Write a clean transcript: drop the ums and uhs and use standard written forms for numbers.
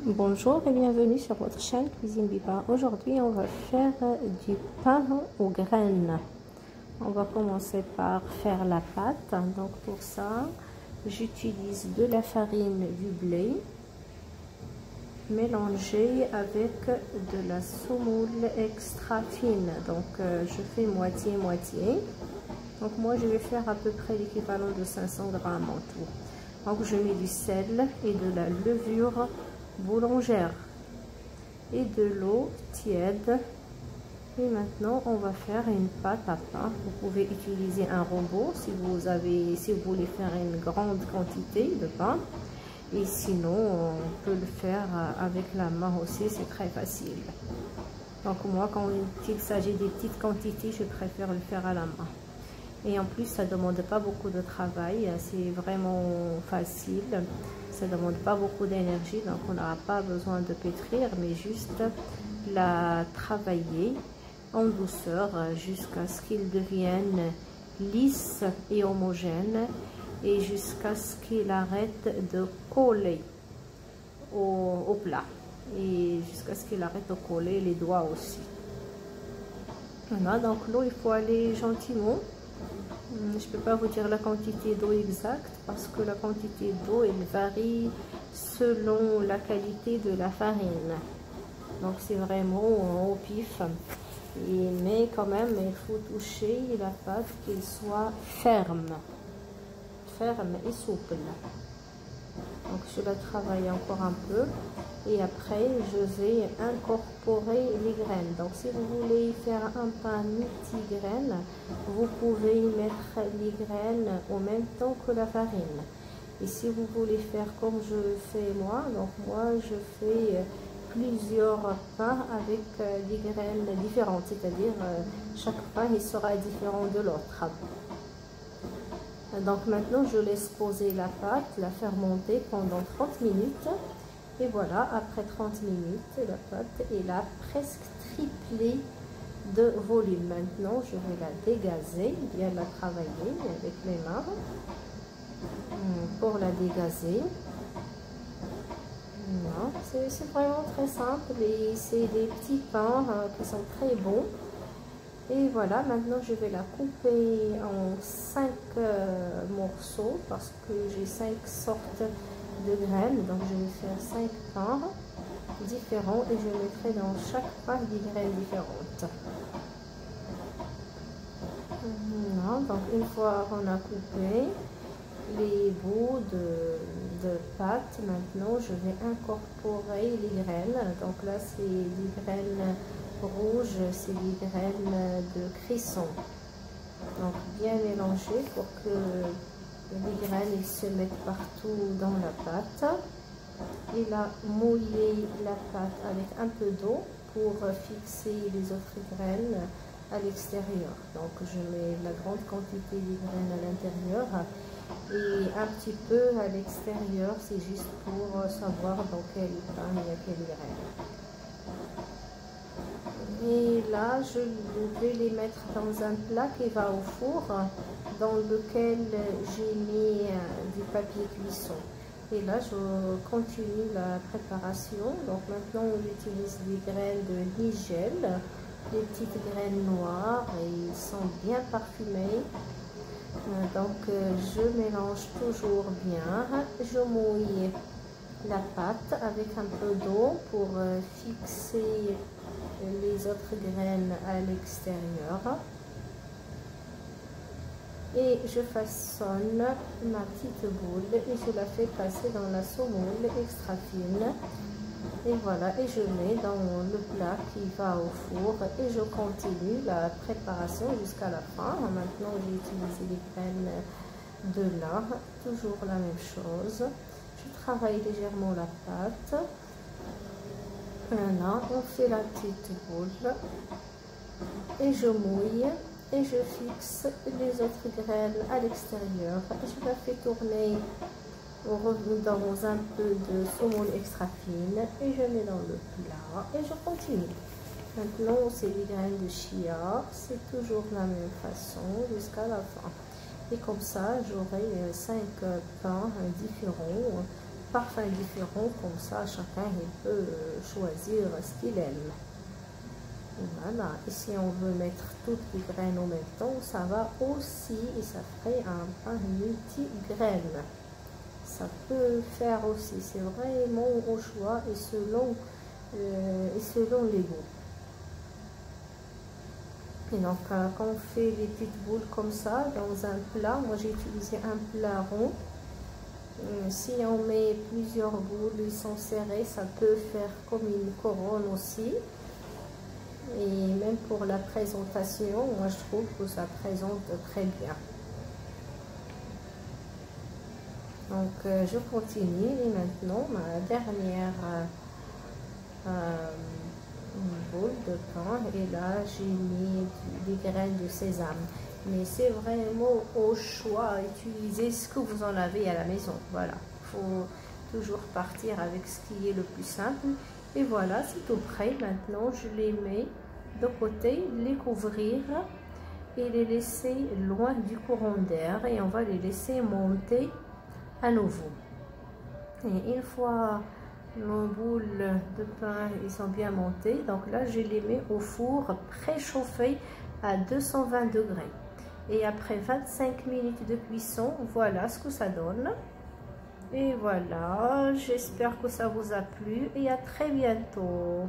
Bonjour et bienvenue sur votre chaîne Cuisine Biba. Aujourd'hui, on va faire du pain aux graines. On va commencer par faire la pâte. Donc pour ça, j'utilise de la farine du blé mélangée avec de la semoule extra fine. Donc je fais moitié-moitié. Donc moi, je vais faire à peu près l'équivalent de 500 grammes en tout. Donc je mets du sel et de la levure boulangère et de l'eau tiède. Et maintenant on va faire une pâte à pain. Vous pouvez utiliser un robot si vous voulez faire une grande quantité de pain, et sinon on peut le faire avec la main aussi, c'est très facile. Donc moi, quand il s'agit des petites quantités, je préfère le faire à la main. Et en plus, ça ne demande pas beaucoup de travail, c'est vraiment facile. Ça ne demande pas beaucoup d'énergie, donc on n'aura pas besoin de pétrir, mais juste la travailler en douceur jusqu'à ce qu'il devienne lisse et homogène, et jusqu'à ce qu'il arrête de coller au plat, et jusqu'à ce qu'il arrête de coller les doigts aussi. Voilà, donc l'eau, il faut aller gentiment. Je ne peux pas vous dire la quantité d'eau exacte parce que la quantité d'eau, elle varie selon la qualité de la farine. Donc c'est vraiment au pif. Mais quand même, il faut toucher la pâte qu'elle soit ferme et souple. Donc je la travaille encore un peu. Et après, je vais incorporer les graines. Donc, si vous voulez faire un pain multigraines, vous pouvez y mettre les graines en même temps que la farine. Et si vous voulez faire comme je fais moi, donc moi, je fais plusieurs pains avec des graines différentes. C'est-à-dire, chaque pain, il sera différent de l'autre. Donc, maintenant, je laisse poser la pâte, la faire monter pendant 30 minutes. Et voilà, après 30 minutes, la pâte est là, presque triplée de volume. Maintenant, je vais la dégazer, bien la travailler avec les mains pour la dégazer. C'est vraiment très simple et c'est des petits pains qui sont très bons. Et voilà, maintenant je vais la couper en 5 morceaux parce que j'ai 5 sortes de graines. Donc je vais faire 5 pains différents et je mettrai dans chaque pain des graines différentes. Voilà, donc une fois qu'on a coupé les bouts de pâte, maintenant je vais incorporer les graines. Donc là c'est des graines rouges, c'est des graines de cresson. Donc bien mélanger pour que les graines se mettent partout dans la pâte. Et là, mouiller la pâte avec un peu d'eau pour fixer les autres graines à l'extérieur. Donc je mets la grande quantité des graines à l'intérieur et un petit peu à l'extérieur, c'est juste pour savoir dans quel pain il y a quelle graine. Et là, je vais les mettre dans un plat qui va au four, dans lequel j'ai mis du papier cuisson. Et là, je continue la préparation. Donc maintenant, on utilise des graines de nigel, des petites graines noires, et ils sont bien parfumés. Donc je mélange toujours bien. Je mouille la pâte avec un peu d'eau pour fixer les autres graines à l'extérieur. Et je façonne ma petite boule et je la fais passer dans la semoule extra fine. Et voilà, et je mets dans le plat qui va au four et je continue la préparation jusqu'à la fin. Maintenant, j'ai utilisé les graines de lin, toujours la même chose. Je travaille légèrement la pâte. Voilà, on fait la petite boule et je mouille. Et je fixe les autres graines à l'extérieur. Je la fais tourner dans un peu de semoule extra fine et je mets dans le plat et je continue. Maintenant, c'est les graines de chia. C'est toujours la même façon jusqu'à la fin. Et comme ça, j'aurai 5 pains différents parfums différents, comme ça chacun il peut choisir ce qu'il aime. Voilà, et si on veut mettre toutes les graines en même temps, ça va aussi, et ça ferait un pain multi-graines. Ça peut faire aussi, c'est vraiment au choix et selon les goûts. Et donc, quand on fait les petites boules comme ça dans un plat, moi j'ai utilisé un plat rond. Si on met plusieurs boules, ils sont serrés, ça peut faire comme une couronne aussi. Et même pour la présentation, moi je trouve que ça présente très bien. Donc je continue et maintenant ma dernière boule de pain, et là j'ai mis des graines de sésame. Mais c'est vraiment au choix, utilisez ce que vous en avez à la maison. Voilà, il faut toujours partir avec ce qui est le plus simple. Et voilà, c'est tout prêt. Maintenant, je les mets de côté, les couvrir et les laisser loin du courant d'air. Et on va les laisser monter à nouveau. Et une fois nos boules de pain ils sont bien montées, donc là, je les mets au four préchauffé à 220 degrés. Et après 25 minutes de cuisson, voilà ce que ça donne. Et voilà, j'espère que ça vous a plu et à très bientôt.